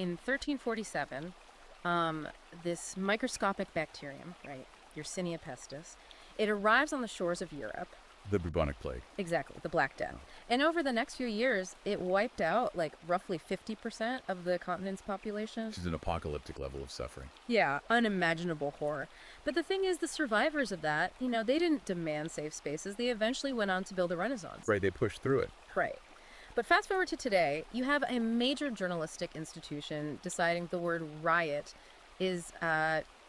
in 1347, this microscopic bacterium, right, Yersinia pestis, it arrives on the shores of Europe. The bubonic plague. Exactly, the Black Death. And over the next few years, it wiped out like roughly 50% of the continent's population. Which is an apocalyptic level of suffering. Yeah, unimaginable horror. But the thing is, the survivors of that, they didn't demand safe spaces. They eventually went on to build a renaissance. Right, they pushed through it. Right. But fast forward to today, you have a major journalistic institution deciding the word riot is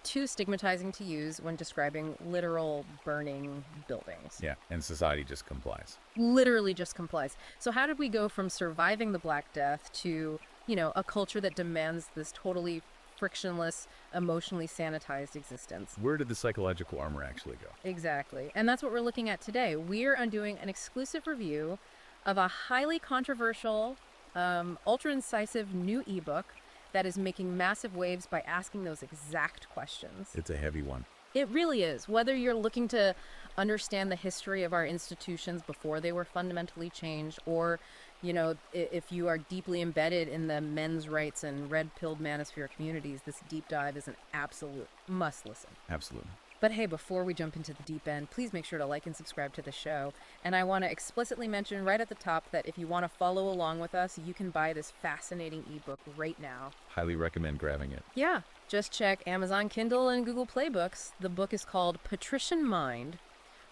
too stigmatizing to use when describing literal burning buildings. Yeah, and society just complies. Literally just complies. So how did we go from surviving the Black Death to, a culture that demands this totally frictionless, emotionally sanitized existence? Where did the psychological armor actually go? Exactly. And that's what we're looking at today. We're undoing an exclusive review of a highly controversial, ultra-incisive new ebook that is making massive waves by asking those exact questions. It's a heavy one. It really is. Whether you're looking to understand the history of our institutions before they were fundamentally changed, or, if you are deeply embedded in the men's rights and red-pilled manosphere communities, this deep dive is an absolute must-listen. Absolutely. But hey, before we jump into the deep end, please make sure to like and subscribe to the show. And I want to explicitly mention right at the top that if you want to follow along with us, you can buy this fascinating ebook right now. Highly recommend grabbing it. Yeah, just check Amazon Kindle and Google Play Books. The book is called Patrician Mind,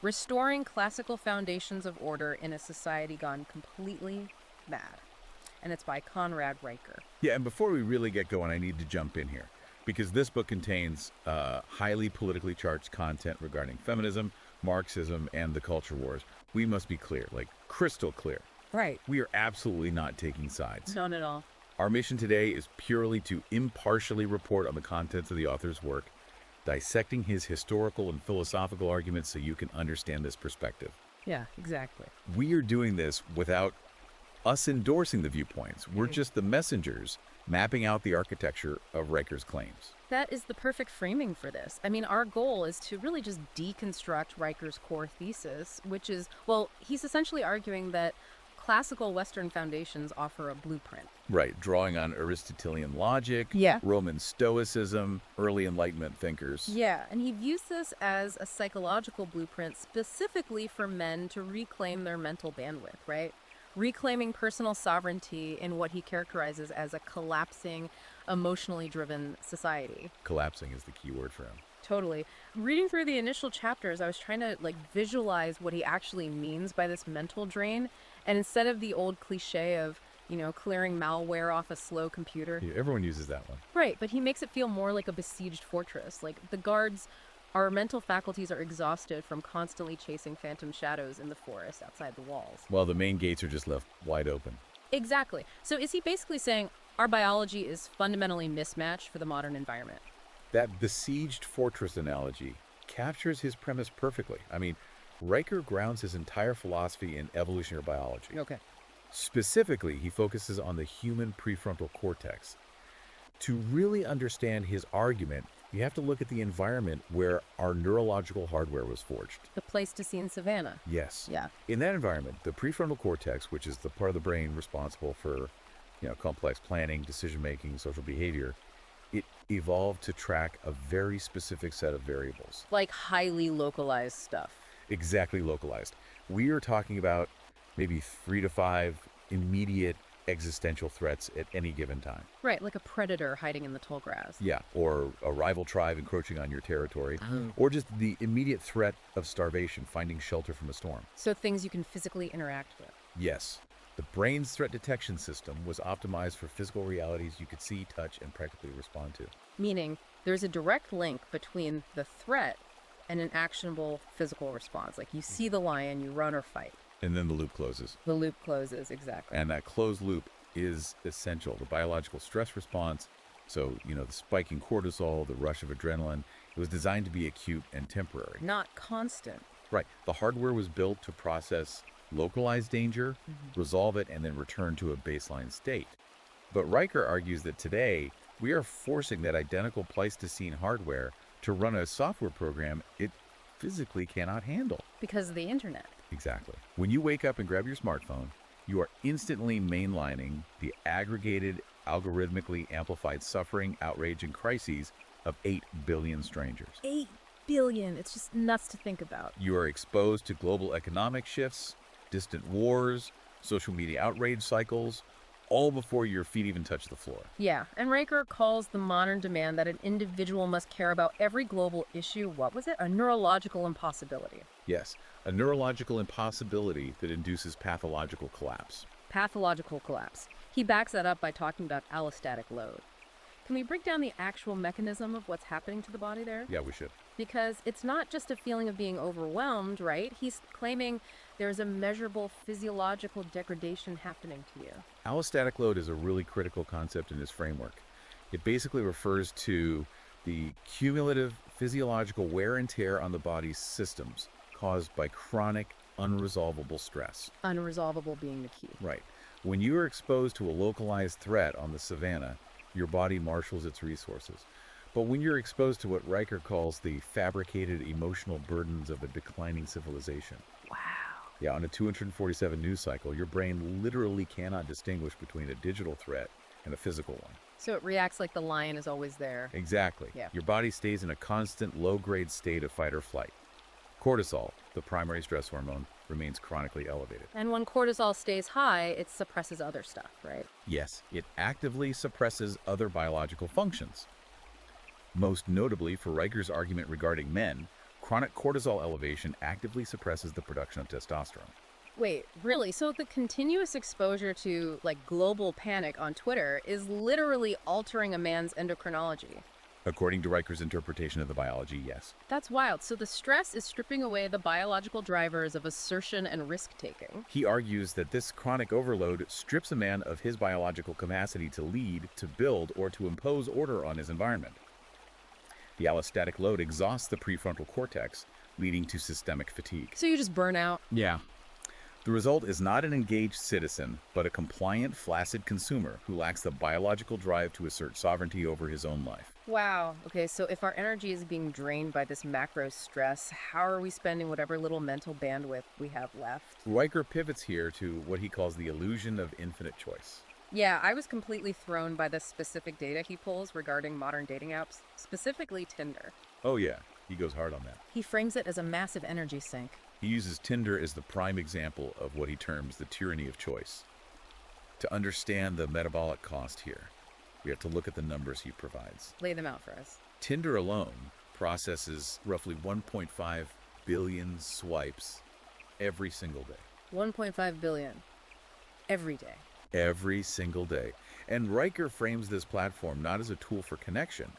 Restoring Classical Foundations of Order in a Society Gone Completely Mad. And it's by Conrad Riker. Yeah, and before we really get going, I need to jump in here, because this book contains highly politically charged content regarding feminism, Marxism, and the culture wars. We must be clear, like crystal clear. Right. We are absolutely not taking sides. None at all. Our mission today is purely to impartially report on the contents of the author's work, dissecting his historical and philosophical arguments so you can understand this perspective. Yeah, exactly. We are doing this without us endorsing the viewpoints. We're just the messengers mapping out the architecture of Riker's claims. That is the perfect framing for this. I mean, our goal is to really just deconstruct Riker's core thesis, which is, well, he's essentially arguing that classical Western foundations offer a blueprint. Right, drawing on Aristotelian logic, Yeah. Roman Stoicism, early Enlightenment thinkers. Yeah, and he views this as a psychological blueprint specifically for men to reclaim their mental bandwidth, right? Reclaiming personal sovereignty in what he characterizes as a collapsing, emotionally driven society. Collapsing is the key word for him. Totally. Reading through the initial chapters, I was trying to visualize what he actually means by this mental drain. And instead of the old cliche of, clearing malware off a slow computer. Yeah, everyone uses that one. Right, but he makes it feel more like a besieged fortress. Like the guards, our mental faculties are exhausted from constantly chasing phantom shadows in the forest outside the walls. Well, the main gates are just left wide open. Exactly. So is he basically saying our biology is fundamentally mismatched for the modern environment? That besieged fortress analogy captures his premise perfectly. I mean, Riker grounds his entire philosophy in evolutionary biology. Okay. Specifically, he focuses on the human prefrontal cortex. To really understand his argument, you have to look at the environment where our neurological hardware was forged. The Pleistocene savannah. Yes. Yeah. In that environment, the prefrontal cortex, which is the part of the brain responsible for, complex planning, decision-making, social behavior, it evolved to track a very specific set of variables. Like highly localized stuff. Exactly localized. We are talking about maybe 3 to 5 immediate existential threats at any given time. Right, like a predator hiding in the tall grass. Yeah, or a rival tribe encroaching on your territory, or just the immediate threat of starvation, finding shelter from a storm. So things you can physically interact with. Yes, the brain's threat detection system was optimized for physical realities you could see, touch, and practically respond to. Meaning there's a direct link between the threat and an actionable physical response. Like you see the lion, you run or fight. And then the loop closes. The loop closes, exactly. And that closed loop is essential. The biological stress response, so, the spike in cortisol, the rush of adrenaline, it was designed to be acute and temporary. Not constant. Right. The hardware was built to process localized danger, resolve it, and then return to a baseline state. But Riker argues that today, we are forcing that identical Pleistocene hardware to run a software program it physically cannot handle. Because of the internet. Exactly. When you wake up and grab your smartphone, you are instantly mainlining the aggregated algorithmically amplified suffering, outrage, and crises of 8 billion strangers. 8 billion. It's just nuts to think about. You are exposed to global economic shifts, distant wars, social media outrage cycles, all before your feet even touch the floor. Yeah, and Riker calls the modern demand that an individual must care about every global issue, what was it? A neurological impossibility. Yes, a neurological impossibility that induces pathological collapse. Pathological collapse. He backs that up by talking about allostatic load. Can we break down the actual mechanism of what's happening to the body there? Yeah, we should. Because it's not just a feeling of being overwhelmed, right? He's claiming there's a measurable physiological degradation happening to you. Allostatic load is a really critical concept in his framework. It basically refers to the cumulative physiological wear and tear on the body's systems caused by chronic, unresolvable stress. Unresolvable being the key. Right. When you are exposed to a localized threat on the savannah, your body marshals its resources. But when you're exposed to what Riker calls the fabricated emotional burdens of a declining civilization. Wow. Yeah, on a 247 news cycle, your brain literally cannot distinguish between a digital threat and a physical one. So it reacts like the lion is always there. Exactly. Yeah. Your body stays in a constant low-grade state of fight or flight. Cortisol, the primary stress hormone, remains chronically elevated. And when cortisol stays high, it suppresses other stuff, right? Yes, it actively suppresses other biological functions. Most notably, for Riker's argument regarding men, chronic cortisol elevation actively suppresses the production of testosterone. Wait, really? So the continuous exposure to, like, global panic on Twitter is literally altering a man's endocrinology. According to Riker's interpretation of the biology, yes. That's wild. So the stress is stripping away the biological drivers of assertion and risk-taking. He argues that this chronic overload strips a man of his biological capacity to lead, to build, or to impose order on his environment. The allostatic load exhausts the prefrontal cortex, leading to systemic fatigue. So you just burn out? Yeah. The result is not an engaged citizen, but a compliant, flaccid consumer who lacks the biological drive to assert sovereignty over his own life. Wow. Okay, so if our energy is being drained by this macro stress, how are we spending whatever little mental bandwidth we have left? Riker pivots here to what he calls the illusion of infinite choice. Yeah, I was completely thrown by the specific data he pulls regarding modern dating apps, specifically Tinder. Oh yeah, he goes hard on that. He frames it as a massive energy sink. He uses Tinder as the prime example of what he terms the tyranny of choice. To understand the metabolic cost here, we have to look at the numbers he provides. Lay them out for us. Tinder alone processes roughly 1.5 billion swipes every single day. 1.5 billion. Every day. Every single day. And Riker frames this platform not as a tool for connection,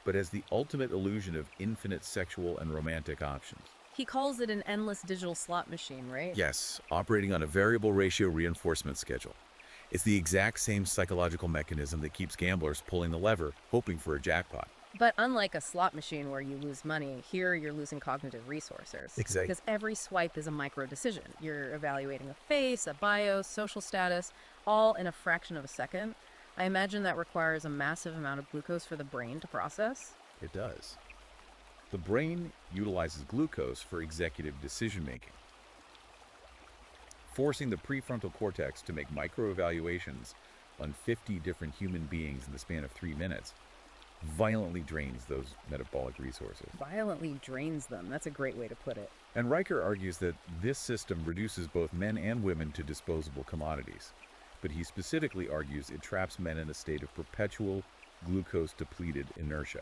but as the ultimate illusion of infinite sexual and romantic options. He calls it an endless digital slot machine, right? Yes, operating on a variable ratio reinforcement schedule. It's the exact same psychological mechanism that keeps gamblers pulling the lever, hoping for a jackpot. But unlike a slot machine where you lose money, here you're losing cognitive resources. Exactly. Because every swipe is a micro decision. You're evaluating a face, a bio, social status, all in a fraction of a second. I imagine that requires a massive amount of glucose for the brain to process. It does. The brain utilizes glucose for executive decision-making, forcing the prefrontal cortex to make micro-evaluations on 50 different human beings in the span of 3 minutes violently drains those metabolic resources. Violently drains them. That's a great way to put it. And Riker argues that this system reduces both men and women to disposable commodities. But he specifically argues it traps men in a state of perpetual glucose-depleted inertia.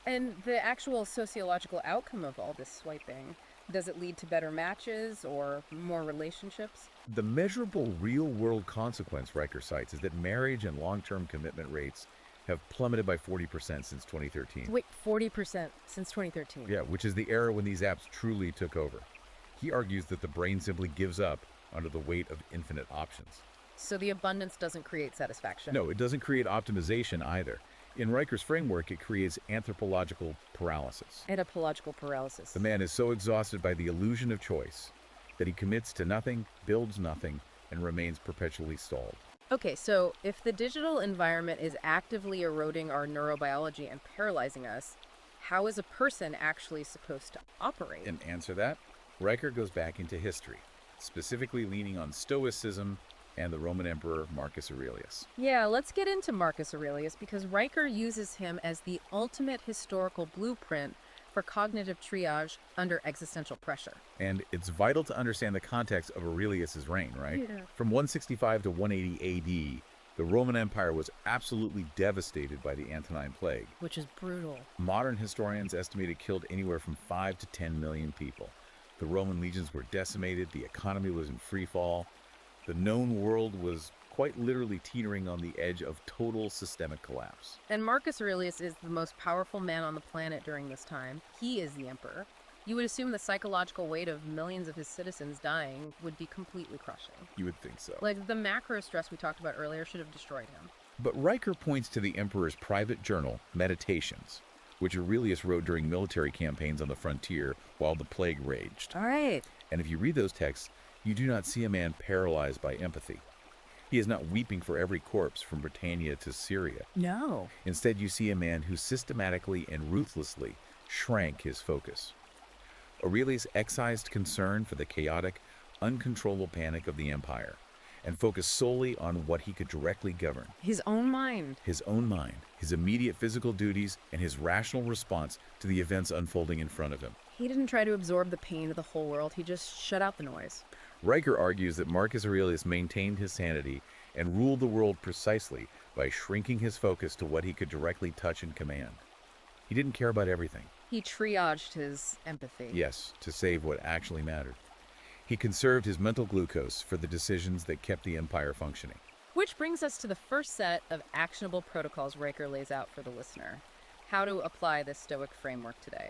And the actual sociological outcome of all this swiping, does it lead to better matches or more relationships? The measurable real-world consequence Riker cites is that marriage and long-term commitment rates have plummeted by 40% since 2013. Wait, 40% since 2013? Yeah, which is the era when these apps truly took over. He argues that the brain simply gives up under the weight of infinite options. So the abundance doesn't create satisfaction? No, it doesn't create optimization either. In Riker's framework, it creates anthropological paralysis. Anthropological paralysis. The man is so exhausted by the illusion of choice that he commits to nothing, builds nothing, and remains perpetually stalled. Okay, so if the digital environment is actively eroding our neurobiology and paralyzing us, how is a person actually supposed to operate? And answer that, Riker goes back into history, specifically leaning on Stoicism, and the Roman Emperor Marcus Aurelius. Yeah, let's get into Marcus Aurelius because Riker uses him as the ultimate historical blueprint for cognitive triage under existential pressure. And it's vital to understand the context of Aurelius's reign, right? Yeah. From 165 to 180 AD, the Roman Empire was absolutely devastated by the Antonine Plague. Which is brutal. Modern historians estimate it killed anywhere from 5 to 10 million people. The Roman legions were decimated, the economy was in free fall. The known world was quite literally teetering on the edge of total systemic collapse. And Marcus Aurelius is the most powerful man on the planet during this time. He is the emperor. You would assume the psychological weight of millions of his citizens dying would be completely crushing. You would think so. Like the macro stress we talked about earlier should have destroyed him. But Riker points to the emperor's private journal, Meditations, which Aurelius wrote during military campaigns on the frontier while the plague raged. All right. And if you read those texts, you do not see a man paralyzed by empathy. He is not weeping for every corpse from Britannia to Syria. No. Instead, you see a man who systematically and ruthlessly shrank his focus. Aurelius excised concern for the chaotic, uncontrollable panic of the empire and focused solely on what he could directly govern. His own mind. His own mind, his immediate physical duties, and his rational response to the events unfolding in front of him. He didn't try to absorb the pain of the whole world. He just shut out the noise. Riker argues that Marcus Aurelius maintained his sanity and ruled the world precisely by shrinking his focus to what he could directly touch and command. He didn't care about everything. He triaged his empathy. Yes, to save what actually mattered. He conserved his mental glucose for the decisions that kept the empire functioning. Which brings us to the first set of actionable protocols Riker lays out for the listener. How to apply this Stoic framework today.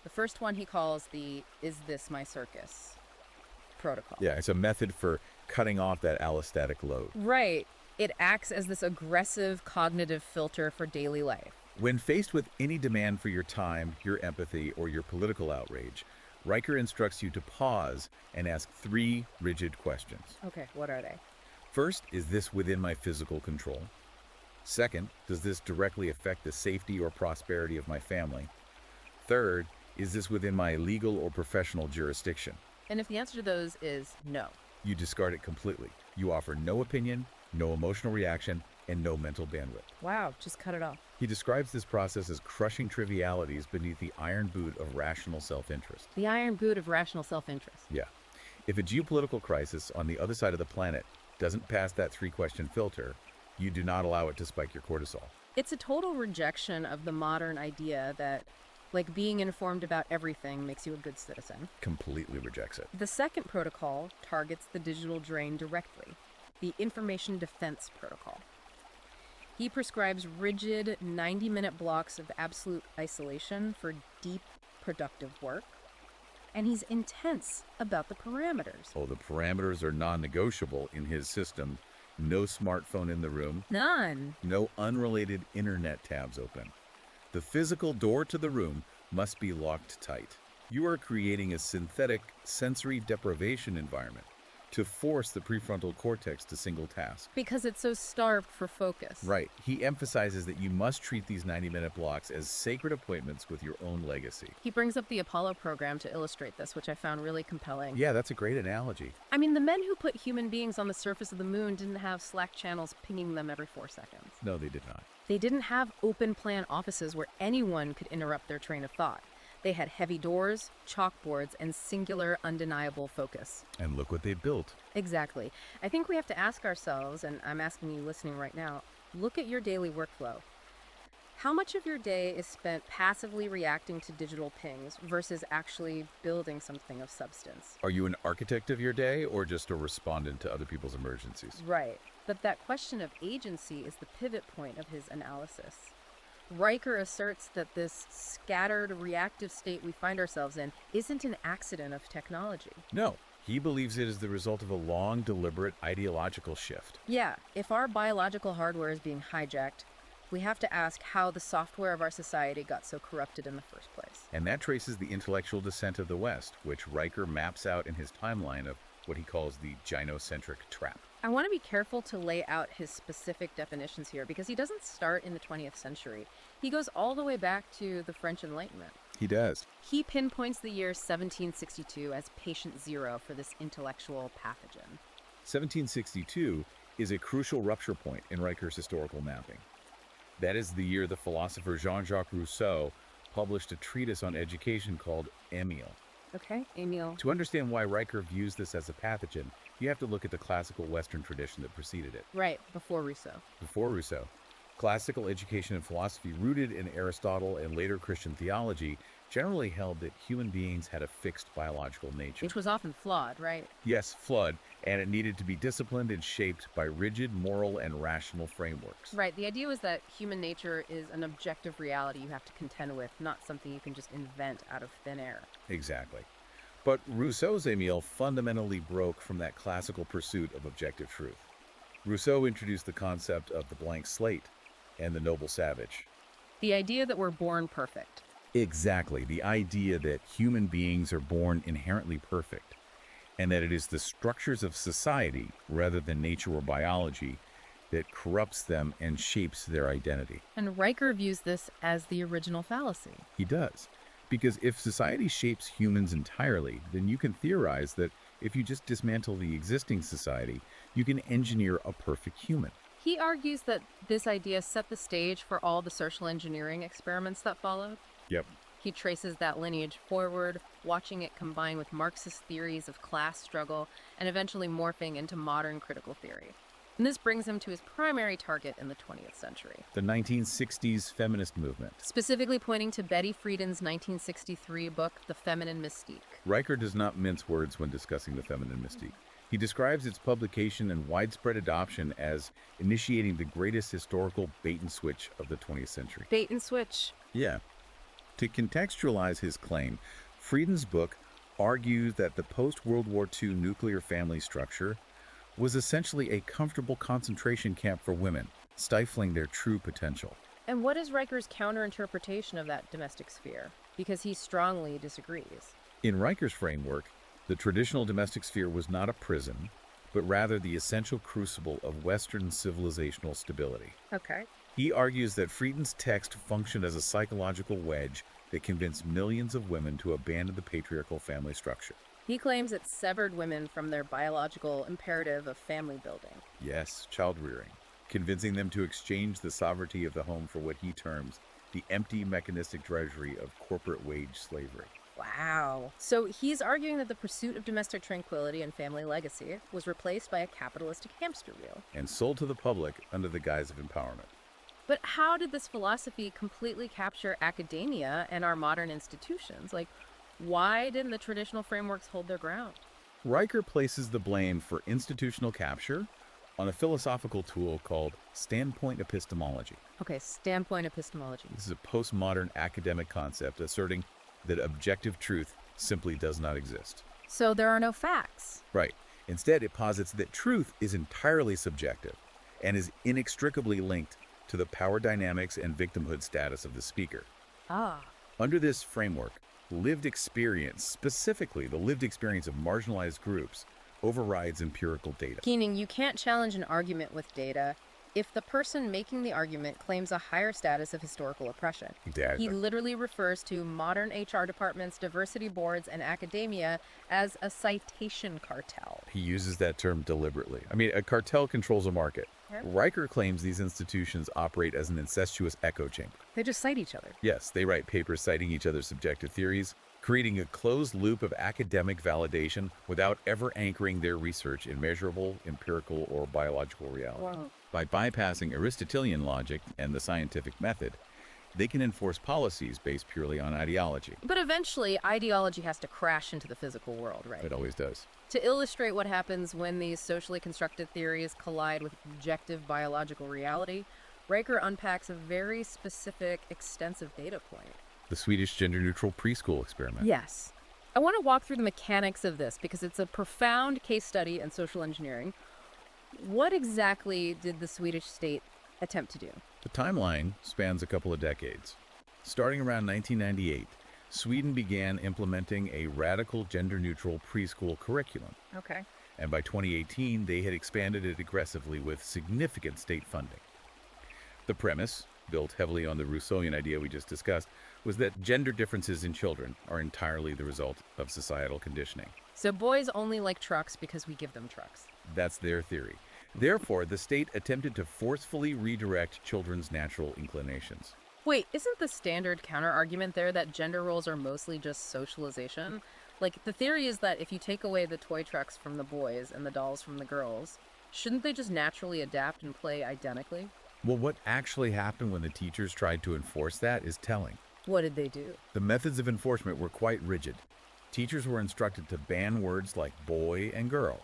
The first one he calls the "Is this my circus?" protocol. Yeah, it's a method for cutting off that allostatic load. Right. It acts as this aggressive cognitive filter for daily life. When faced with any demand for your time, your empathy, or your political outrage, Riker instructs you to pause and ask 3 rigid questions. Okay, what are they? First, is this within my physical control? Second, does this directly affect the safety or prosperity of my family? Third, is this within my legal or professional jurisdiction? And if the answer to those is no. You discard it completely. You offer no opinion, no emotional reaction, and no mental bandwidth. Wow, just cut it off. He describes this process as crushing trivialities beneath the iron boot of rational self-interest. The iron boot of rational self-interest. Yeah. If a geopolitical crisis on the other side of the planet doesn't pass that 3-question filter, you do not allow it to spike your cortisol. It's a total rejection of the modern idea that, like, being informed about everything makes you a good citizen. Completely rejects it. The second protocol targets the digital drain directly, the information defense protocol. He prescribes rigid 90-minute blocks of absolute isolation for deep, productive work. And he's intense about the parameters. Oh, the parameters are non-negotiable in his system. No smartphone in the room. None. No unrelated internet tabs open. The physical door to the room must be locked tight. You are creating a synthetic sensory deprivation environment to force the prefrontal cortex to single task. Because it's so starved for focus. Right. He emphasizes that you must treat these 90-minute blocks as sacred appointments with your own legacy. He brings up the Apollo program to illustrate this, which I found really compelling. Yeah, that's a great analogy. I mean, the men who put human beings on the surface of the moon didn't have Slack channels pinging them every 4 seconds. No, they did not. They didn't have open plan offices where anyone could interrupt their train of thought. They had heavy doors, chalkboards, and singular, undeniable focus. And look what they built. Exactly. I think we have to ask ourselves, and I'm asking you listening right now, look at your daily workflow. How much of your day is spent passively reacting to digital pings versus actually building something of substance? Are you an architect of your day or just a respondent to other people's emergencies? Right. But that question of agency is the pivot point of his analysis. Riker asserts that this scattered, reactive state we find ourselves in isn't an accident of technology. No. He believes it is the result of a long, deliberate ideological shift. Yeah, if our biological hardware is being hijacked, we have to ask how the software of our society got so corrupted in the first place. And that traces the intellectual descent of the West, which Riker maps out in his timeline of what he calls the gynocentric trap. I want to be careful to lay out his specific definitions here because he doesn't start in the 20th century. He goes all the way back to the French Enlightenment. He does. He pinpoints the year 1762 as patient zero for this intellectual pathogen. 1762 is a crucial rupture point in Riker's historical mapping. That is the year the philosopher Jean-Jacques Rousseau published a treatise on education called Emile. Okay, Emil. To understand why Riker views this as a pathogen, you have to look at the classical Western tradition that preceded it. Right, before Rousseau. Before Rousseau, classical education and philosophy rooted in Aristotle and later Christian theology generally held that human beings had a fixed biological nature. Which was often flawed, right? Yes, flawed, and it needed to be disciplined and shaped by rigid moral and rational frameworks. Right, the idea was that human nature is an objective reality you have to contend with, not something you can just invent out of thin air. Exactly. But Rousseau's Emile fundamentally broke from that classical pursuit of objective truth. Rousseau introduced the concept of the blank slate and the noble savage. The idea that we're born perfect. Exactly, the idea that human beings are born inherently perfect, and that it is the structures of society, rather than nature or biology, that corrupts them and shapes their identity. And Riker views this as the original fallacy. He does. Because if society shapes humans entirely, then you can theorize that if you just dismantle the existing society, you can engineer a perfect human. He argues that this idea set the stage for all the social engineering experiments that followed. Yep. He traces that lineage forward, watching it combine with Marxist theories of class struggle and eventually morphing into modern critical theory. And this brings him to his primary target in the 20th century. The 1960s feminist movement. Specifically pointing to Betty Friedan's 1963 book, The Feminine Mystique. Riker does not mince words when discussing the feminine mystique. He describes its publication and widespread adoption as initiating the greatest historical bait and switch of the 20th century. Bait and switch. Yeah. To contextualize his claim, Friedan's book argues that the post-World War II nuclear family structure was essentially a comfortable concentration camp for women, stifling their true potential. And what is Riker's counterinterpretation of that domestic sphere? Because he strongly disagrees. In Riker's framework, the traditional domestic sphere was not a prison, but rather the essential crucible of Western civilizational stability. Okay. He argues that Friedan's text functioned as a psychological wedge that convinced millions of women to abandon the patriarchal family structure. He claims it severed women from their biological imperative of family building. Yes, child rearing, convincing them to exchange the sovereignty of the home for what he terms the empty mechanistic drudgery of corporate wage slavery. Wow. So he's arguing that the pursuit of domestic tranquility and family legacy was replaced by a capitalistic hamster wheel. And sold to the public under the guise of empowerment. But how did this philosophy completely capture academia and our modern institutions? Like, why didn't the traditional frameworks hold their ground? Riker places the blame for institutional capture on a philosophical tool called standpoint epistemology. Okay, standpoint epistemology. This is a postmodern academic concept asserting that objective truth simply does not exist. So there are no facts. Right. Instead, it posits that truth is entirely subjective and is inextricably linked to the power dynamics and victimhood status of the speaker. Ah. Under this framework, lived experience, specifically the lived experience of marginalized groups, overrides empirical data. Meaning you can't challenge an argument with data if the person making the argument claims a higher status of historical oppression. Exactly. He literally refers to modern HR departments, diversity boards, and academia as a citation cartel. He uses that term deliberately. I mean, a cartel controls a market. Yep. Riker claims these institutions operate as an incestuous echo chamber. They just cite each other. Yes, they write papers citing each other's subjective theories, creating a closed loop of academic validation without ever anchoring their research in measurable, empirical, or biological reality. Wow. By bypassing Aristotelian logic and the scientific method, they can enforce policies based purely on ideology. But eventually, ideology has to crash into the physical world, right? It always does. To illustrate what happens when these socially constructed theories collide with objective biological reality, Riker unpacks a very specific, extensive data point. The Swedish gender-neutral preschool experiment. Yes. I want to walk through the mechanics of this because it's a profound case study in social engineering. What exactly did the Swedish state attempt to do? The timeline spans a couple of decades. Starting around 1998, Sweden began implementing a radical gender-neutral preschool curriculum. Okay. And by 2018, they had expanded it aggressively with significant state funding. The premise, built heavily on the Rousseauian idea we just discussed, was that gender differences in children are entirely the result of societal conditioning. So boys only like trucks because we give them trucks. That's their theory. Therefore, the state attempted to forcefully redirect children's natural inclinations. Wait, isn't the standard counter-argument there that gender roles are mostly just socialization? Like, the theory is that if you take away the toy trucks from the boys and the dolls from the girls, shouldn't they just naturally adapt and play identically? Well, what actually happened when the teachers tried to enforce that is telling. What did they do? The methods of enforcement were quite rigid. Teachers were instructed to ban words like boy and girl,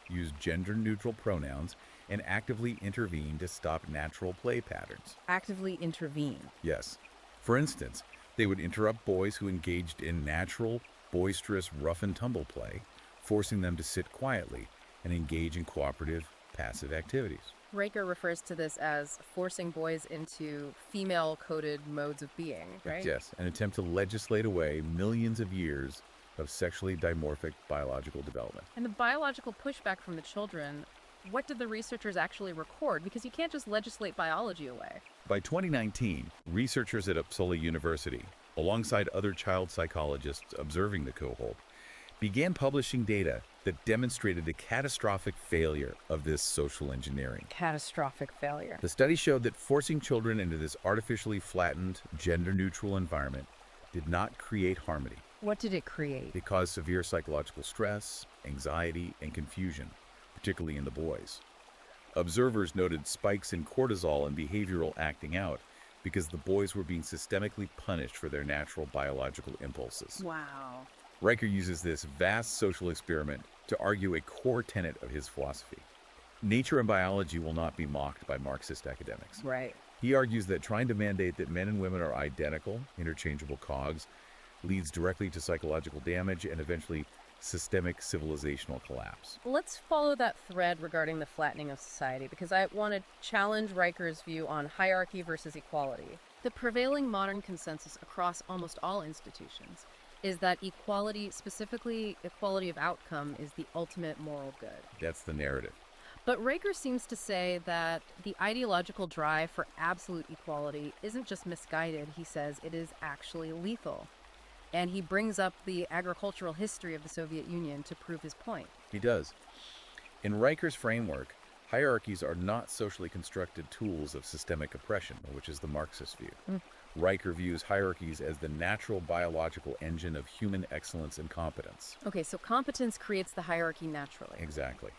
use gender-neutral pronouns, and actively intervene to stop natural play patterns. Actively intervene. Yes. For instance, they would interrupt boys who engaged in natural, boisterous rough-and-tumble play, forcing them to sit quietly and engage in cooperative, passive activities. Riker refers to this as forcing boys into female-coded modes of being, right? Yes, an attempt to legislate away millions of years of sexually dimorphic biological development. And the biological pushback from the children, what did the researchers actually record? Because you can't just legislate biology away. By 2019, researchers at Uppsala University, alongside other child psychologists observing the cohort, began publishing data that demonstrated the catastrophic failure of this social engineering. Catastrophic failure. The study showed that forcing children into this artificially flattened, gender-neutral environment did not create harmony. What did it create? It caused severe psychological stress, anxiety, and confusion, particularly in the boys. Observers noted spikes in cortisol and behavioral acting out because the boys were being systemically punished for their natural biological impulses. Wow. Riker uses this vast social experiment to argue a core tenet of his philosophy. Nature and biology will not be mocked by Marxist academics. Right. He argues that trying to mandate that men and women are identical, interchangeable cogs, leads directly to psychological damage and eventually systemic civilizational collapse. Let's follow that thread regarding the flattening of society, because I want to challenge Riker's view on hierarchy versus equality. The prevailing modern consensus across almost all institutions is that equality, specifically equality of outcome, is the ultimate moral good. That's the narrative. But Riker seems to say that the ideological drive for absolute equality isn't just misguided, he says it is actually lethal. And he brings up the agricultural history of the Soviet Union to prove his point. He does. In Riker's framework, hierarchies are not socially constructed tools of systemic oppression, which is the Marxist view. Riker views hierarchies as the natural biological engine of human excellence and competence. Okay, so competence creates the hierarchy naturally. Exactly.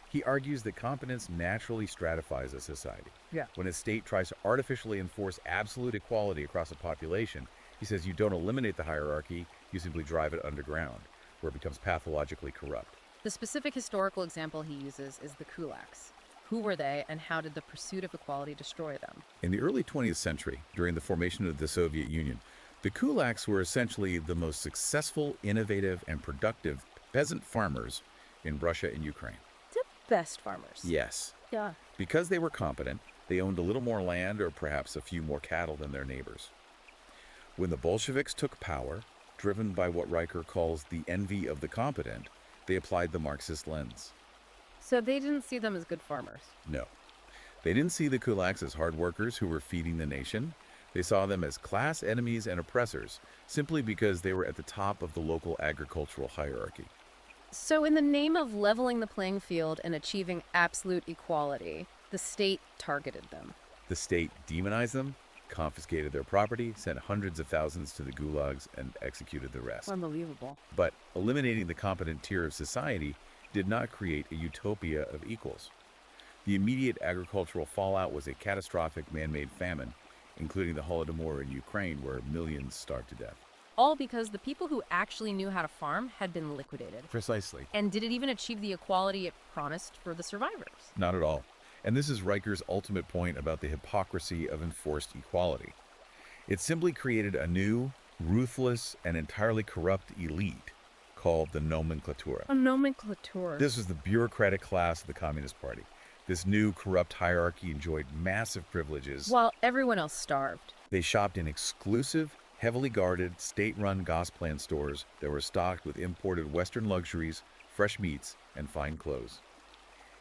He argues that competence naturally stratifies a society. Yeah. When a state tries to artificially enforce absolute equality across a population, he says you don't eliminate the hierarchy, you simply drive it underground, where it becomes pathologically corrupt. The specific historical example he uses is the kulaks. Who were they, and how did the pursuit of equality destroy them? In the early 20th century, during the formation of the Soviet Union, the kulaks were essentially the most successful, innovative, and productive peasant farmers in Russia and Ukraine. The best farmers. Yes. Yeah. Because they were competent, they owned a little more land or perhaps a few more cattle than their neighbors. When the Bolsheviks took power, driven by what Riker calls the envy of the competent, they applied the Marxist lens. So they didn't see them as good farmers. No. They didn't see the kulaks as hard workers who were feeding the nation. They saw them as class enemies and oppressors, simply because they were at the top of the local agricultural hierarchy. So in the name of leveling the playing field and achieving absolute equality, the state targeted them. The state demonized them, confiscated their property, sent hundreds of thousands to the gulags, and executed the rest. Unbelievable. But eliminating the competent tier of society did not create a utopia of equals. The immediate agricultural fallout was a catastrophic man-made famine, including the Holodomor in Ukraine, where millions starved to death. All because the people who actually knew how to farm had been liquidated. Precisely. And did it even achieve the equality it promised for the survivors? Not at all. And this is Riker's ultimate point about the hypocrisy of enforced equality. It simply created a new, ruthless, and entirely corrupt elite called the nomenklatura. A nomenclature. This was the bureaucratic class of the Communist Party. This new, corrupt hierarchy enjoyed massive privileges. While everyone else starved. They shopped in exclusive, heavily guarded, state-run Gosplan stores that were stocked with imported Western luxuries, fresh meats, and fine clothes.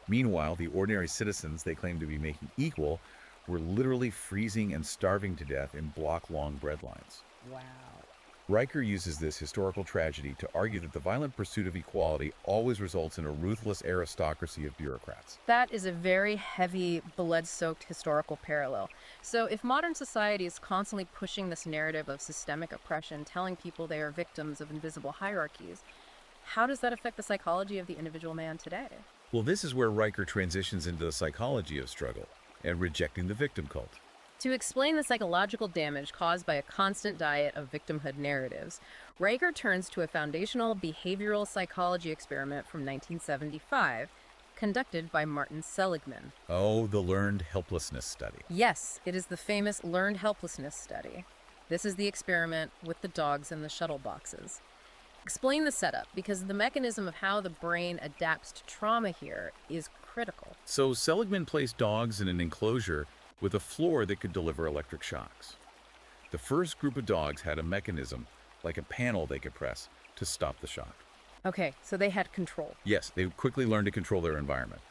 Meanwhile, the ordinary citizens they claimed to be making equal were literally freezing and starving to death in block-long bread lines. Wow. Riker uses this historical tragedy to argue that the violent pursuit of equality always results in a ruthless aristocracy of bureaucrats. That is a very heavy, blood-soaked historical parallel. So if modern society is constantly pushing this narrative of systemic oppression, telling people they are victims of invisible hierarchies, how does that affect the psychology of the individual man today? Well, this is where Riker transitions into the psychology of struggle and rejecting the victim cult. To explain the psychological damage caused by a constant diet of victimhood narratives, Riker turns to a foundational behavioral psychology experiment from 1975, conducted by Martin Seligman. Oh, the learned helplessness study. Yes, it is the famous learned helplessness study. This is the experiment with the dogs in the shuttle boxes. Explain the setup, because the mechanism of how the brain adapts to trauma here is critical. So Seligman placed dogs in an enclosure with a floor that could deliver electric shocks. The first group of dogs had a mechanism, like a panel they could press, to stop the shock. Okay, so they had control. Yes, they quickly learned to control their environment.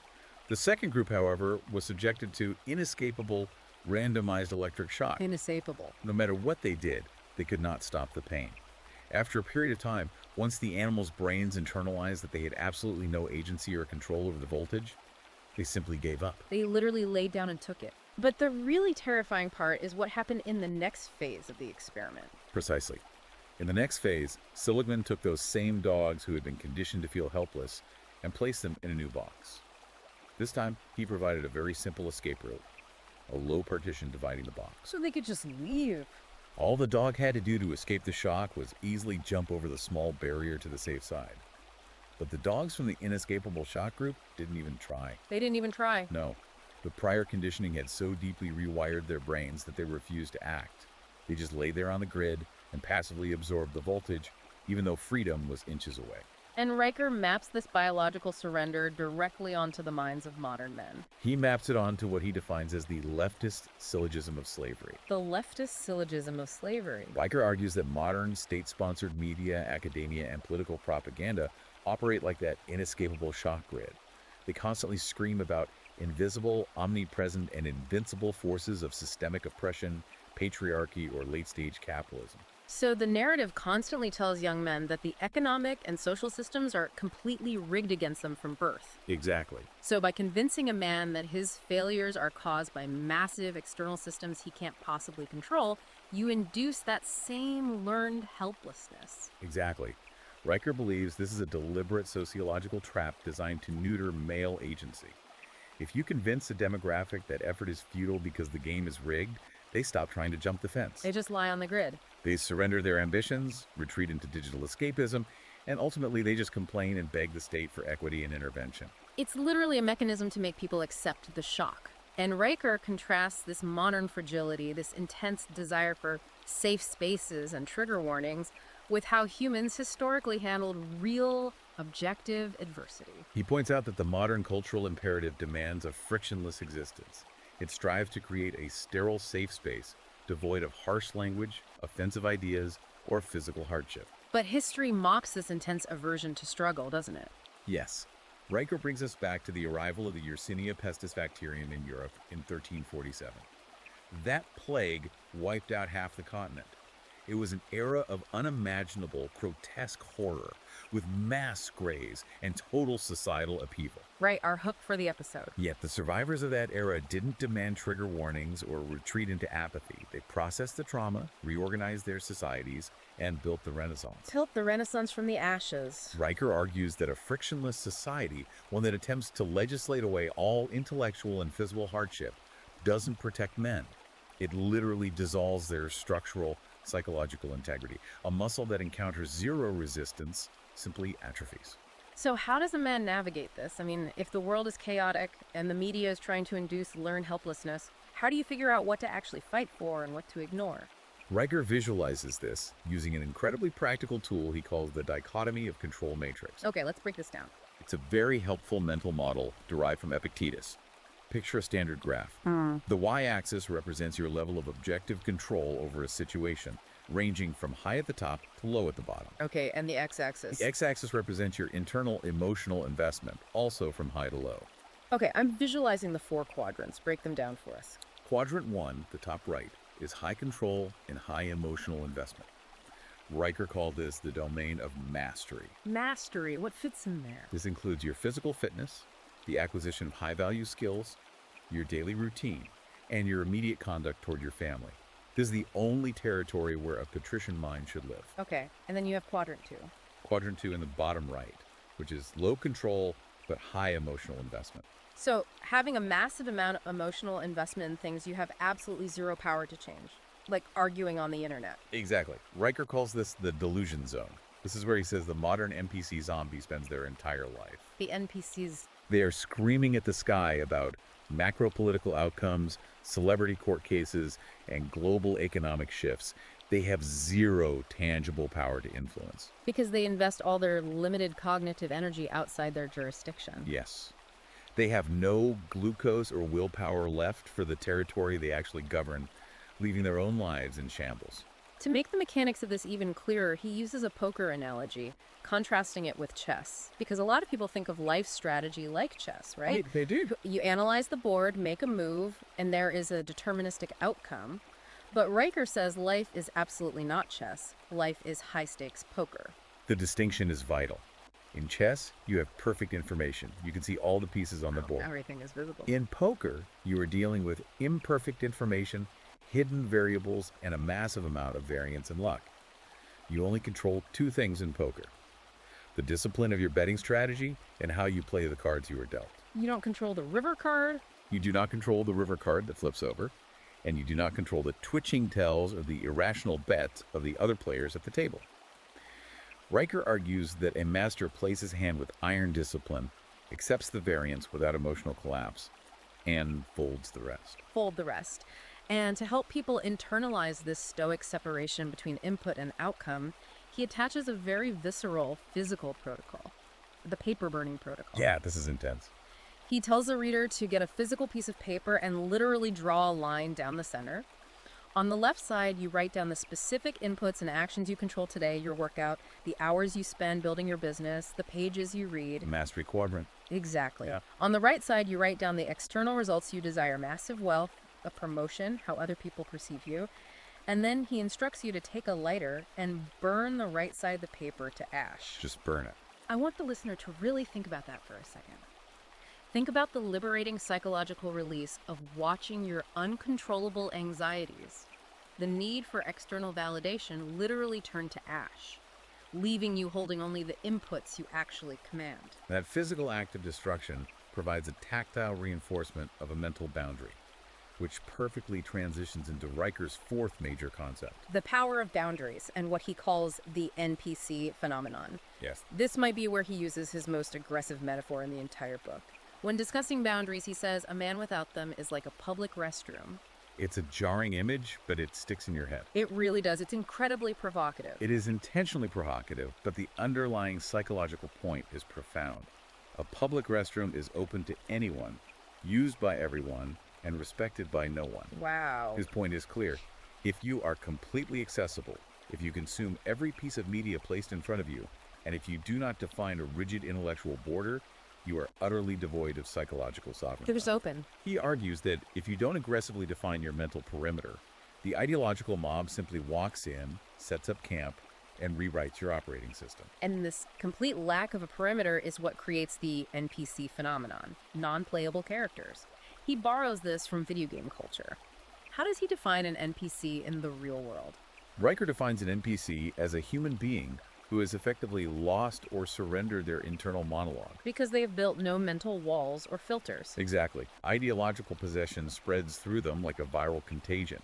The second group, however, was subjected to inescapable, randomized electric shock. Inescapable. No matter what they did, they could not stop the pain. After a period of time, once the animals' brains internalized that they had absolutely no agency or control over the voltage, they simply gave up. They literally laid down and took it. But the really terrifying part is what happened in the next phase of the experiment. Precisely. In the next phase, Seligman took those same dogs who had been conditioned to feel helpless and placed them in a new box. This time, he provided a very simple escape route, a low partition dividing the box. So they could just leave. All the dog had to do to escape the shock was easily jump over the small barrier to the safe side. But the dogs from the inescapable shock group didn't even try. They didn't even try. No. The prior conditioning had so deeply rewired their brains that they refused to act. They just lay there on the grid and passively absorbed the voltage, even though freedom was inches away. And Riker maps this biological surrender directly onto the minds of modern men. He maps it onto what he defines as the leftist syllogism of slavery. The leftist syllogism of slavery. Riker argues that modern state-sponsored media, academia, and political propaganda operate like that inescapable shock grid. They constantly scream about invisible, omnipresent, and invincible forces of systemic oppression, patriarchy, or late-stage capitalism. So the narrative constantly tells young men that the economic and social systems are completely rigged against them from birth. Exactly. So by convincing a man that his failures are caused by massive external systems he can't possibly control, you induce that same learned helplessness. Exactly. Riker believes this is a deliberate sociological trap designed to neuter male agency. If you convince a demographic that effort is futile because the game is rigged, they stop trying to jump the fence. They just lie on the grid. They surrender their ambitions, retreat into digital escapism, and ultimately they just complain and beg the state for equity and intervention. It's literally a mechanism to make people accept the shock. And Riker contrasts this modern fragility, this intense desire for safe spaces and trigger warnings, with how humans historically handled real, objective adversity. He points out that the modern cultural imperative demands a frictionless existence. It strives to create a sterile safe space, devoid of harsh language, offensive ideas, or physical hardship. But history mocks this intense aversion to struggle, doesn't it? Yes. Riker brings us back to the arrival of the Yersinia pestis bacterium in Europe in 1347. That plague wiped out half the continent. It was an era of unimaginable, grotesque horror, with mass graves and total societal upheaval. Right, our hook for the episode. Yet the survivors of that era didn't demand trigger warnings or retreat into apathy. They processed the trauma, reorganized their societies, and built the Renaissance. Built the Renaissance from the ashes. Riker argues that a frictionless society, one that attempts to legislate away all intellectual and physical hardship, doesn't protect men. It literally dissolves their structural, psychological integrity. A muscle that encounters zero resistance simply atrophies. So how does a man navigate this? I mean, if the world is chaotic and the media is trying to induce learned helplessness, how do you figure out what to actually fight for and what to ignore? Riker visualizes this using an incredibly practical tool he calls the dichotomy of control matrix. Okay, let's break this down. It's a very helpful mental model derived from Epictetus. Picture a standard graph. The y-axis represents your level of objective control over a situation, ranging from high at the top to low at the bottom. Okay, and the x-axis? The x-axis represents your internal emotional investment, also from high to low. Okay, I'm visualizing the 4 quadrants. Break them down for us. Quadrant 1, the top right, is high control and high emotional investment. Riker called this the domain of mastery. Mastery, what fits in there? This includes your physical fitness, the acquisition of high-value skills, your daily routine, and your immediate conduct toward your family. This is the only territory where a patrician mind should live. Okay, and then you have quadrant 2. Quadrant 2 in the bottom right, which is low control but high emotional investment. So having a massive amount of emotional investment in things you have absolutely zero power to change, like arguing on the internet. Exactly. Riker calls this the delusion zone. This is where he says the modern NPC zombie spends their entire life. The NPCs. They are screaming at the sky about macro political outcomes, celebrity court cases, and global economic shifts. They have zero tangible power to influence. Because they invest all their limited cognitive energy outside their jurisdiction. Yes. They have no glucose or willpower left for the territory they actually govern, leaving their own lives in shambles. To make the mechanics of this even clearer, he uses a poker analogy, contrasting it with chess. Because a lot of people think of life strategy like chess, right? They do. You analyze the board, make a move, and there is a deterministic outcome. But Riker says life is absolutely not chess. Life is high-stakes poker. The distinction is vital. In chess, you have perfect information. You can see all the pieces on the board. Everything is visible. In poker, you are dealing with imperfect information, hidden variables, and a massive amount of variance and luck. You only control two things in poker: the discipline of your betting strategy and how you play the cards you are dealt. You don't control the river card. You do not control the river card that flips over, and you do not control the twitching tells or the irrational bets of the other players at the table. Riker argues that a master plays his hand with iron discipline, accepts the variance without emotional collapse, and folds the rest. Fold the rest. And to help people internalize this stoic separation between input and outcome, he attaches a very visceral physical protocol, the paper burning protocol. Yeah, this is intense. He tells the reader to get a physical piece of paper and literally draw a line down the center. On the left side, you write down the specific inputs and actions you control today, your workout, the hours you spend building your business, the pages you read. Mastery quadrant. Exactly. Yeah. On the right side, you write down the external results you desire: massive wealth, a promotion, how other people perceive you. And then he instructs you to take a lighter and burn the right side of the paper to ash. Just burn it. I want the listener to really think about that for a second. Think about the liberating psychological release of watching your uncontrollable anxieties, the need for external validation, literally turn to ash, leaving you holding only the inputs you actually command. That physical act of destruction provides a tactile reinforcement of a mental boundary, which perfectly transitions into Riker's fourth major concept. The power of boundaries and what he calls the NPC phenomenon. Yes. This might be where he uses his most aggressive metaphor in the entire book. When discussing boundaries, he says a man without them is like a public restroom. It's a jarring image, but it sticks in your head. It really does. It's incredibly provocative. It is intentionally provocative, but the underlying psychological point is profound. A public restroom is open to anyone, used by everyone, and respected by no one. Wow. His point is clear. If you are completely accessible, if you consume every piece of media placed in front of you, and if you do not define a rigid intellectual border, you are utterly devoid of psychological sovereignty. They're just open. He argues that if you don't aggressively define your mental perimeter, the ideological mob simply walks in, sets up camp, and rewrites your operating system. And this complete lack of a perimeter is what creates the NPC phenomenon, non-playable characters. He borrows this from video game culture. How does he define an NPC in the real world? Riker defines an NPC as a human being who has effectively lost or surrendered their internal monologue. Because they have built no mental walls or filters. Exactly. Ideological possession spreads through them like a viral contagion.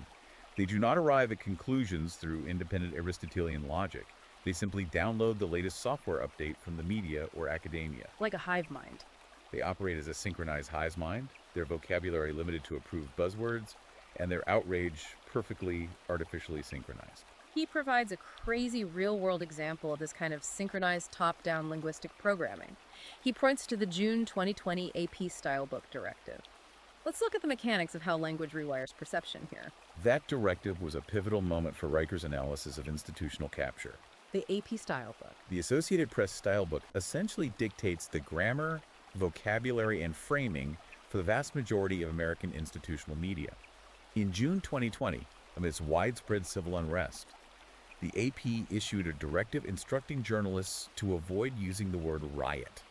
They do not arrive at conclusions through independent Aristotelian logic. They simply download the latest software update from the media or academia. Like a hive mind. They operate as a synchronized hive mind, their vocabulary limited to approved buzzwords, and their outrage perfectly artificially synchronized. He provides a crazy real-world example of this kind of synchronized top-down linguistic programming. He points to the June 2020 AP Style Book Directive. Let's look at the mechanics of how language rewires perception here. That directive was a pivotal moment for Riker's analysis of institutional capture. The AP Style Book. The Associated Press Style Book essentially dictates the grammar, vocabulary, and framing for the vast majority of American institutional media. In June 2020, amidst widespread civil unrest, the AP issued a directive instructing journalists to avoid using the word riot.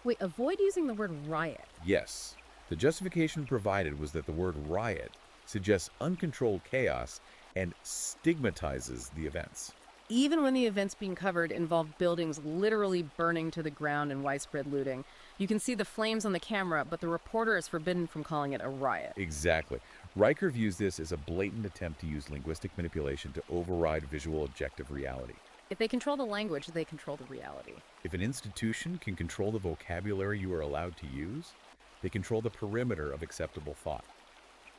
Wait, avoid using the word riot. Yes, the justification provided was that the word riot suggests uncontrolled chaos and stigmatizes the events. Even when the events being covered involve buildings literally burning to the ground and widespread looting, you can see the flames on the camera, but the reporter is forbidden from calling it a riot. Exactly. Riker views this as a blatant attempt to use linguistic manipulation to override visual objective reality. If they control the language, they control the reality. If an institution can control the vocabulary you are allowed to use, they control the perimeter of acceptable thought.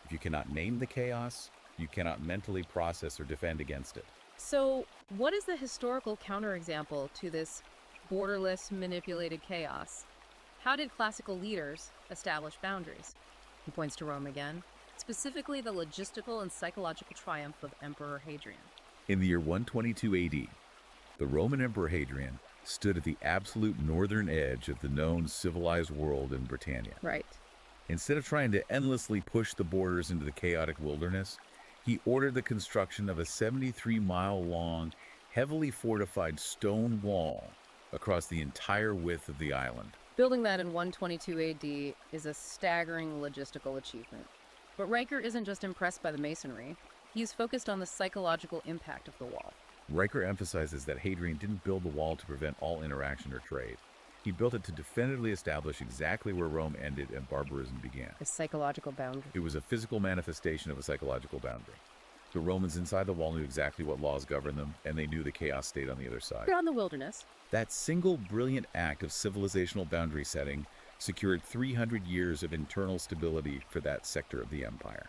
If you cannot name the chaos, you cannot mentally process or defend against it. So, what is the historical counterexample to this borderless, manipulated chaos? How did classical leaders establish boundaries? He points to Rome again, specifically the logistical and psychological triumph of Emperor Hadrian. In the year 122 AD, the Roman Emperor Hadrian stood at the absolute northern edge of the known civilized world in Britannia. Right. Instead of trying to endlessly push the borders into the chaotic wilderness, he ordered the construction of a 73-mile-long, heavily fortified stone wall across the entire width of the island. Building that in 122 AD is a staggering logistical achievement. But Riker isn't just impressed by the masonry. He's focused on the psychological impact of the wall. Riker emphasizes that Hadrian didn't build the wall to prevent all interaction or trade. He built it to definitively establish exactly where Rome ended and barbarism began. A psychological boundary. It was a physical manifestation of a psychological boundary. The Romans inside the wall knew exactly what laws governed them, and they knew the chaos stayed on the other side. They're on the wilderness. That single brilliant act of civilizational boundary setting secured 300 years of internal stability for that sector of the empire.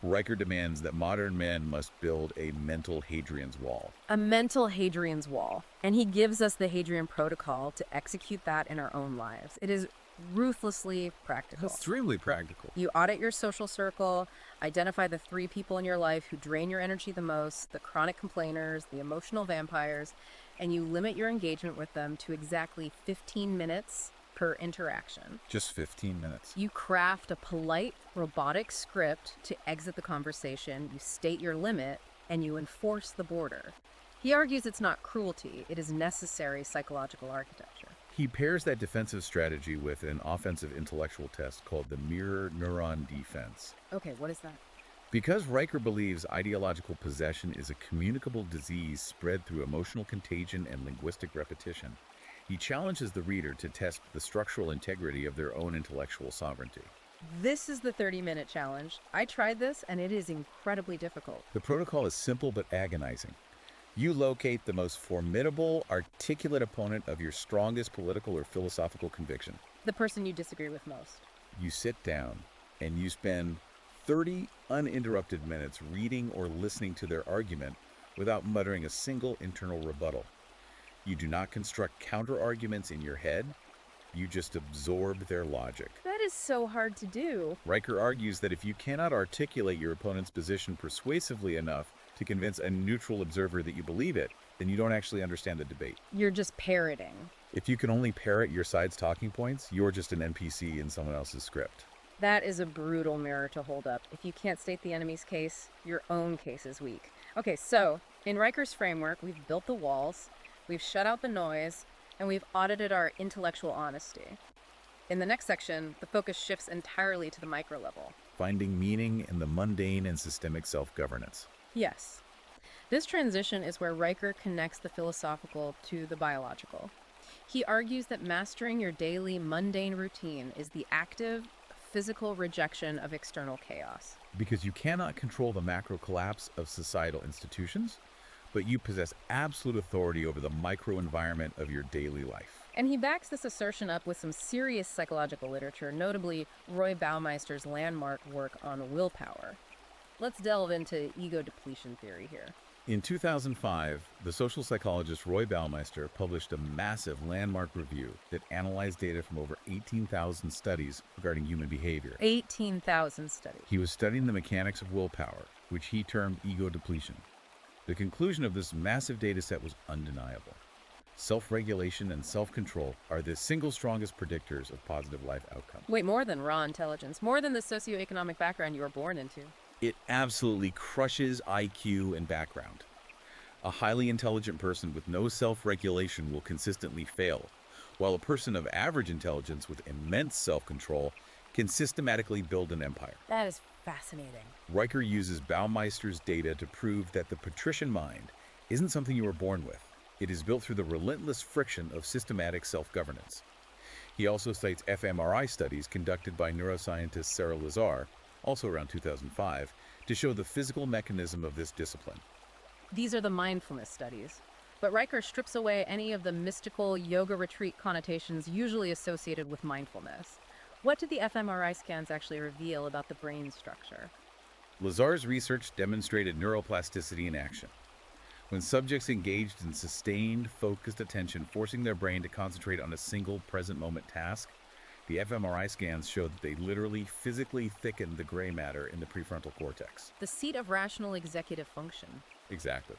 Riker demands that modern men must build a mental Hadrian's Wall. A mental Hadrian's Wall. And he gives us the Hadrian Protocol to execute that in our own lives. It is ruthlessly practical. Extremely practical. You audit your social circle, identify the 3 people in your life who drain your energy the most, the chronic complainers, the emotional vampires, and you limit your engagement with them to exactly 15 minutes per interaction. Just 15 minutes. You craft a polite, robotic script to exit the conversation, you state your limit, and you enforce the border. He argues it's not cruelty, it is necessary psychological architecture. He pairs that defensive strategy with an offensive intellectual test called the mirror neuron defense. Okay, what is that? Because Riker believes ideological possession is a communicable disease spread through emotional contagion and linguistic repetition, he challenges the reader to test the structural integrity of their own intellectual sovereignty. This is the 30-minute challenge. I tried this, and it is incredibly difficult. The protocol is simple but agonizing. You locate the most formidable, articulate opponent of your strongest political or philosophical conviction. The person you disagree with most. You sit down, and you spend 30 uninterrupted minutes reading or listening to their argument without muttering a single internal rebuttal. You do not construct counter-arguments in your head. You just absorb their logic. That is so hard to do. Riker argues that if you cannot articulate your opponent's position persuasively enough to convince a neutral observer that you believe it, then you don't actually understand the debate. You're just parroting. If you can only parrot your side's talking points, you're just an NPC in someone else's script. That is a brutal mirror to hold up. If you can't state the enemy's case, your own case is weak. Okay, so in Riker's framework, we've built the walls, we've shut out the noise, and we've audited our intellectual honesty. In the next section, the focus shifts entirely to the micro level. Finding meaning in the mundane and systemic self-governance. Yes. This transition is where Riker connects the philosophical to the biological. He argues that mastering your daily mundane routine is the active, physical rejection of external chaos. Because you cannot control the macro collapse of societal institutions, but you possess absolute authority over the microenvironment of your daily life. And he backs this assertion up with some serious psychological literature, notably Roy Baumeister's landmark work on willpower. Let's delve into ego depletion theory here. In 2005, the social psychologist Roy Baumeister published a massive landmark review that analyzed data from over 18,000 studies regarding human behavior. 18,000 studies. He was studying the mechanics of willpower, which he termed ego depletion. The conclusion of this massive data set was undeniable. Self-regulation and self-control are the single strongest predictors of positive life outcomes. Wait, more than raw intelligence, more than the socioeconomic background you were born into. It absolutely crushes IQ and background. A highly intelligent person with no self-regulation will consistently fail, while a person of average intelligence with immense self-control can systematically build an empire. That is fascinating. Riker uses Baumeister's data to prove that the Patrician mind isn't something you were born with. It is built through the relentless friction of systematic self-governance. He also cites fMRI studies conducted by neuroscientist Sarah Lazar, also around 2005, to show the physical mechanism of this discipline. These are the mindfulness studies. But Riker strips away any of the mystical yoga retreat connotations usually associated with mindfulness. What did the fMRI scans actually reveal about the brain structure? Lazar's research demonstrated neuroplasticity in action. When subjects engaged in sustained, focused attention, forcing their brain to concentrate on a single present-moment task, the fMRI scans showed that they literally physically thickened the gray matter in the prefrontal cortex. The seat of rational executive function. Exactly.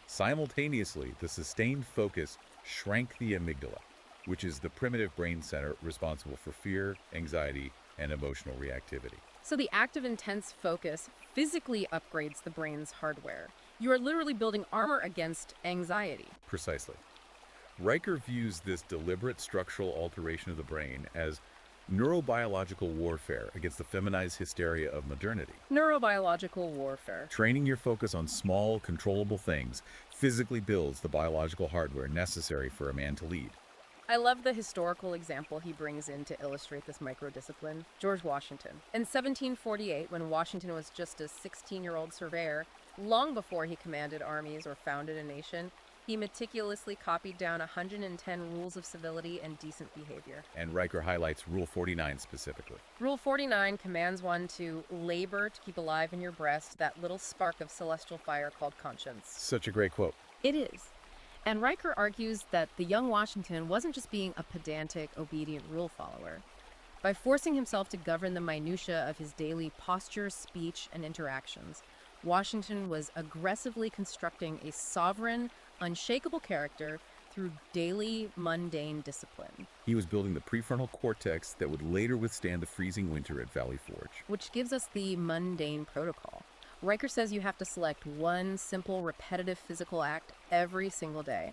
Simultaneously, the sustained focus shrank the amygdala, which is the primitive brain center responsible for fear, anxiety, and emotional reactivity. So the act of intense focus physically upgrades the brain's hardware. You are literally building armor against anxiety. Precisely. Riker views this deliberate structural alteration of the brain as neurobiological warfare against the feminized hysteria of modernity. Neurobiological warfare. Training your focus on small, controllable things physically builds the biological hardware necessary for a man to lead. I love the historical example he brings in to illustrate this microdiscipline. George Washington. In 1748, when Washington was just a 16-year-old surveyor, long before he commanded armies or founded a nation, he meticulously copied down 110 rules of civility and decent behavior. And Riker highlights Rule 49 specifically. Rule 49 commands one to labor to keep alive in your breast that little spark of celestial fire called conscience. Such a great quote. It is. And Riker argues that the young Washington wasn't just being a pedantic, obedient rule follower. By forcing himself to govern the minutiae of his daily posture, speech, and interactions, Washington was aggressively constructing a sovereign, unshakable character through daily, mundane discipline. He was building the prefrontal cortex that would later withstand the freezing winter at Valley Forge. Which gives us the mundane protocol. Riker says you have to select one simple, repetitive physical act every single day.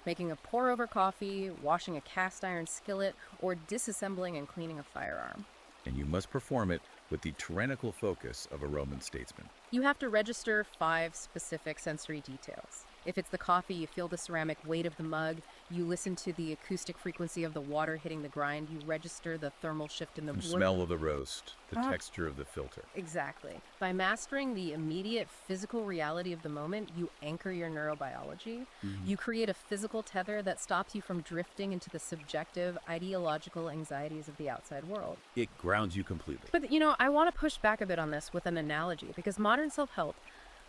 Making a pour-over coffee, washing a cast iron skillet, or disassembling and cleaning a firearm. And you must perform it with the tyrannical focus of a Roman statesman. You have to register 5 specific sensory details. If it's the coffee, you feel the ceramic weight of the mug, you listen to the acoustic frequency of the water hitting the grind, you register the thermal shift in the wood. Smell of the roast, the texture of the filter. Exactly. By mastering the immediate physical reality of the moment, you anchor your neurobiology. You create a physical tether that stops you from drifting into the subjective, ideological anxieties of the outside world. It grounds you completely. But, I want to push back a bit on this with an analogy, because modern self-help,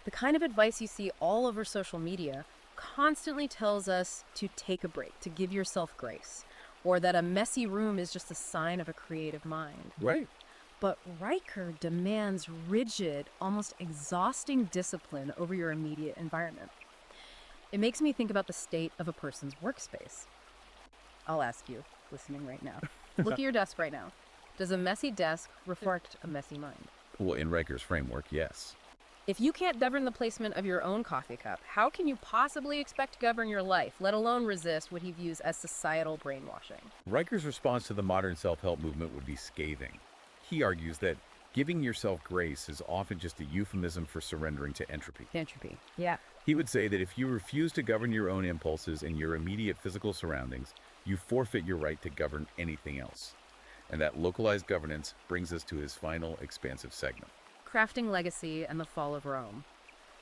the kind of advice you see all over social media, constantly tells us to take a break, to give yourself grace, or that a messy room is just a sign of a creative mind. Right. But Riker demands rigid, almost exhausting discipline over your immediate environment. It makes me think about the state of a person's workspace. I'll ask you, listening right now. Look at your desk right now. Does a messy desk reflect a messy mind? Well, in Riker's framework, yes. If you can't govern the placement of your own coffee cup, how can you possibly expect to govern your life, let alone resist what he views as societal brainwashing? Riker's response to the modern self-help movement would be scathing. He argues that giving yourself grace is often just a euphemism for surrendering to entropy. Entropy, yeah. He would say that if you refuse to govern your own impulses and your immediate physical surroundings, you forfeit your right to govern anything else. And that localized governance brings us to his final expansive segment. Crafting legacy and the fall of Rome.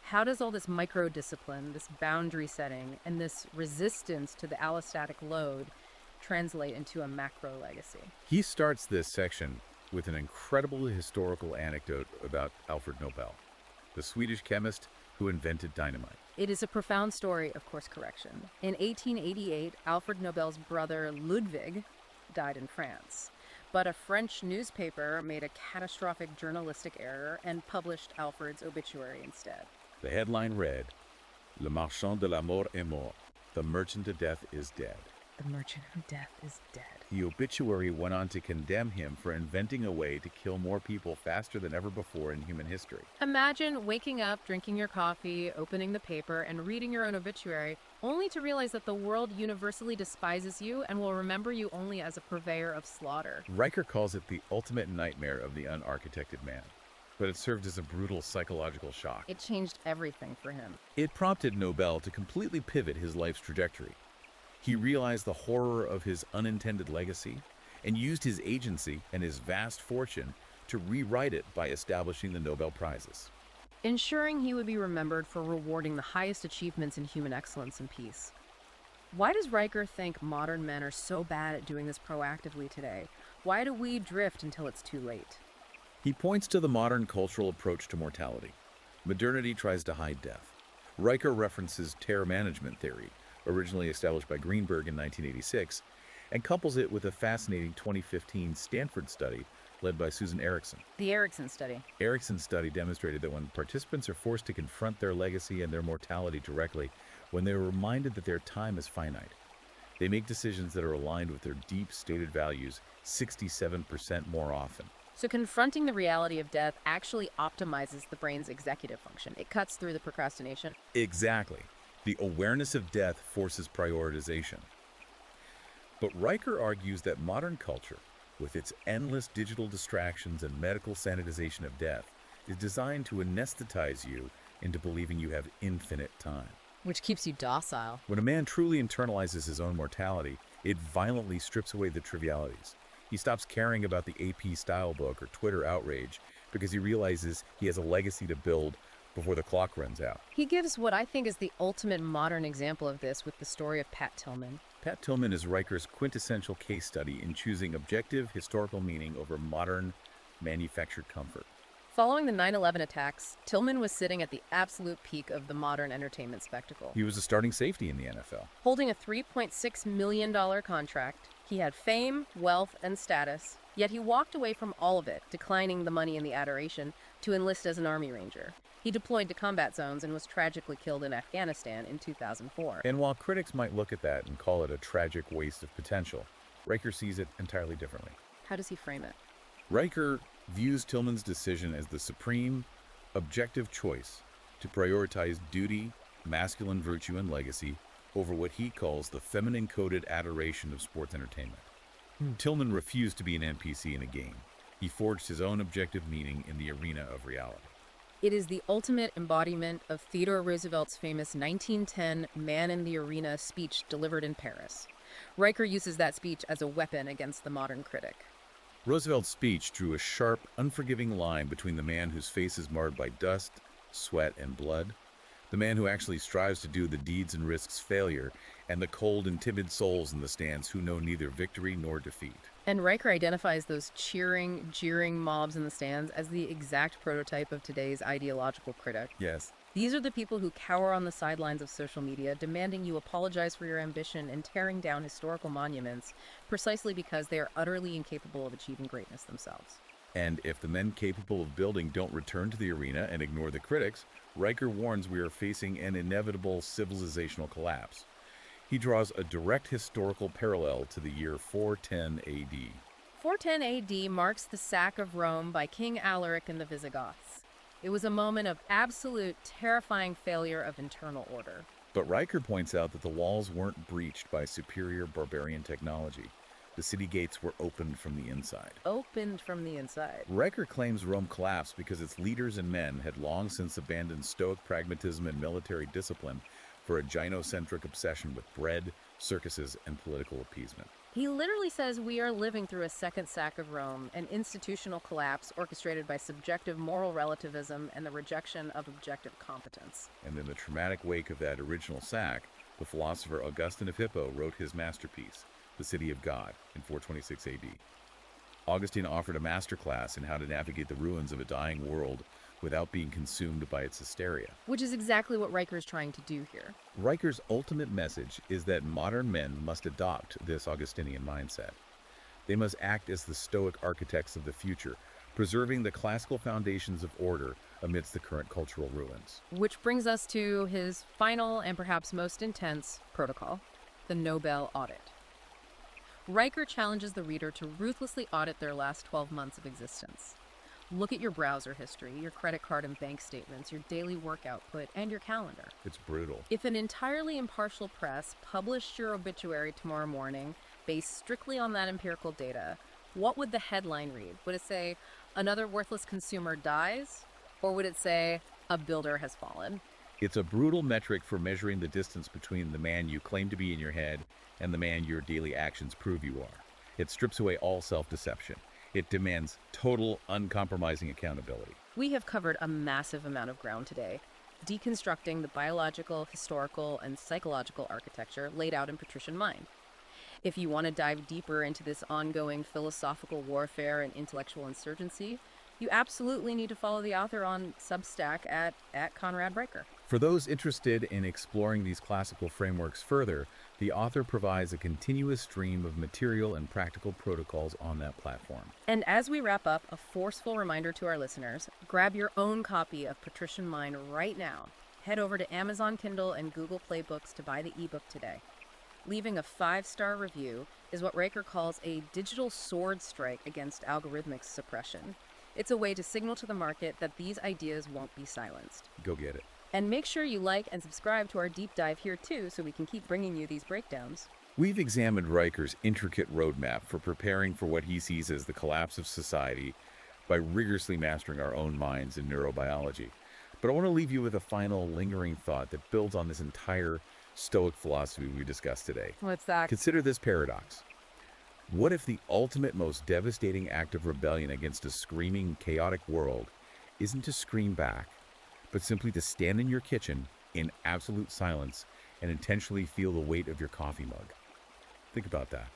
How does all this micro-discipline, this boundary setting, and this resistance to the allostatic load translate into a macro legacy? He starts this section with an incredible historical anecdote about Alfred Nobel, the Swedish chemist who invented dynamite. It is a profound story of course correction. In 1888, Alfred Nobel's brother Ludwig died in France. But a French newspaper made a catastrophic journalistic error and published Alfred's obituary instead. The headline read, Le marchand de la mort est mort. The merchant of death is dead. The merchant of death is dead. The obituary went on to condemn him for inventing a way to kill more people faster than ever before in human history. Imagine waking up, drinking your coffee, opening the paper, and reading your own obituary, only to realize that the world universally despises you and will remember you only as a purveyor of slaughter. Riker calls it the ultimate nightmare of the unarchitected man, but it served as a brutal psychological shock. It changed everything for him. It prompted Nobel to completely pivot his life's trajectory. He realized the horror of his unintended legacy and used his agency and his vast fortune to rewrite it by establishing the Nobel Prizes. Ensuring he would be remembered for rewarding the highest achievements in human excellence and peace. Why does Riker think modern men are so bad at doing this proactively today? Why do we drift until it's too late? He points to the modern cultural approach to mortality. Modernity tries to hide death. Riker references terror management theory, originally established by Greenberg in 1986, and couples it with a fascinating 2015 Stanford study led by Susan Erickson. The Erickson study. Erickson's study demonstrated that when participants are forced to confront their legacy and their mortality directly, when they are reminded that their time is finite, they make decisions that are aligned with their deep stated values 67% more often. So confronting the reality of death actually optimizes the brain's executive function. It cuts through the procrastination. Exactly. The awareness of death forces prioritization. But Riker argues that modern culture, with its endless digital distractions and medical sanitization of death, is designed to anesthetize you into believing you have infinite time. Which keeps you docile. When a man truly internalizes his own mortality, it violently strips away the trivialities. He stops caring about the AP style book or Twitter outrage because he realizes he has a legacy to build before the clock runs out. He gives what I think is the ultimate modern example of this with the story of Pat Tillman. Pat Tillman is Riker's quintessential case study in choosing objective historical meaning over modern manufactured comfort. Following the 9/11 attacks, Tillman was sitting at the absolute peak of the modern entertainment spectacle. He was a starting safety in the NFL. Holding a $3.6 million contract, he had fame, wealth, and status, yet he walked away from all of it, declining the money and the adoration, to enlist as an Army Ranger. He deployed to combat zones and was tragically killed in Afghanistan in 2004. And while critics might look at that and call it a tragic waste of potential, Riker sees it entirely differently. How does he frame it? Riker views Tillman's decision as the supreme, objective choice to prioritize duty, masculine virtue, and legacy over what he calls the feminine-coded adoration of sports entertainment. Tillman refused to be an NPC in a game. He forged his own objective meaning in the arena of reality. It is the ultimate embodiment of Theodore Roosevelt's famous 1910 Man in the Arena speech delivered in Paris. Riker uses that speech as a weapon against the modern critic. Roosevelt's speech drew a sharp, unforgiving line between the man whose face is marred by dust, sweat, and blood, the man who actually strives to do the deeds and risks failure, and the cold and timid souls in the stands who know neither victory nor defeat. And Riker identifies those cheering, jeering mobs in the stands as the exact prototype of today's ideological critic. Yes. These are the people who cower on the sidelines of social media, demanding you apologize for your ambition and tearing down historical monuments precisely because they are utterly incapable of achieving greatness themselves. And if the men capable of building don't return to the arena and ignore the critics, Riker warns we are facing an inevitable civilizational collapse. He draws a direct historical parallel to the year 410 AD. 410 AD marks the sack of Rome by King Alaric and the Visigoths. It was a moment of absolute, terrifying failure of internal order. But Riker points out that the walls weren't breached by superior barbarian technology. The city gates were opened from the inside. Opened from the inside. Riker claims Rome collapsed because its leaders and men had long since abandoned stoic pragmatism and military discipline for a gynocentric obsession with bread, circuses, and political appeasement. He literally says we are living through a second sack of Rome, an institutional collapse orchestrated by subjective moral relativism and the rejection of objective competence. And in the traumatic wake of that original sack, the philosopher Augustine of Hippo wrote his masterpiece, The City of God, in 426 AD. Augustine offered a masterclass in how to navigate the ruins of a dying world without being consumed by its hysteria. Which is exactly what Riker is trying to do here. Riker's ultimate message is that modern men must adopt this Augustinian mindset. They must act as the Stoic architects of the future, preserving the classical foundations of order amidst the current cultural ruins. Which brings us to his final and perhaps most intense protocol, the Nobel audit. Riker challenges the reader to ruthlessly audit their last 12 months of existence. Look at your browser history, your credit card and bank statements, your daily work output, and your calendar. It's brutal. If an entirely impartial press published your obituary tomorrow morning based strictly on that empirical data, what would the headline read? Would it say, "Another worthless consumer dies"? Or would it say, "A builder has fallen"? It's a brutal metric for measuring the distance between the man you claim to be in your head and the man your daily actions prove you are. It strips away all self-deception. It demands total, uncompromising accountability. We have covered a massive amount of ground today, deconstructing the biological, historical, and psychological architecture laid out in Patrician Mind. If you want to dive deeper into this ongoing philosophical warfare and intellectual insurgency, you absolutely need to follow the author on Substack at Conrad Riker. For those interested in exploring these classical frameworks further, the author provides a continuous stream of material and practical protocols on that platform. And as we wrap up, a forceful reminder to our listeners, grab your own copy of Patrician Mind right now. Head over to Amazon Kindle and Google Play Books to buy the ebook today. Leaving a 5-star review is what Riker calls a digital sword strike against algorithmic suppression. It's a way to signal to the market that these ideas won't be silenced. Go get it. And make sure you like and subscribe to our deep dive here too, so we can keep bringing you these breakdowns. We've examined Riker's intricate roadmap for preparing for what he sees as the collapse of society by rigorously mastering our own minds in neurobiology. But I want to leave you with a final lingering thought that builds on this entire Stoic philosophy we discussed today. What's that? Consider this paradox. What if the ultimate, most devastating act of rebellion against a screaming, chaotic world isn't to scream back, but simply to stand in your kitchen in absolute silence and intentionally feel the weight of your coffee mug? Think about that.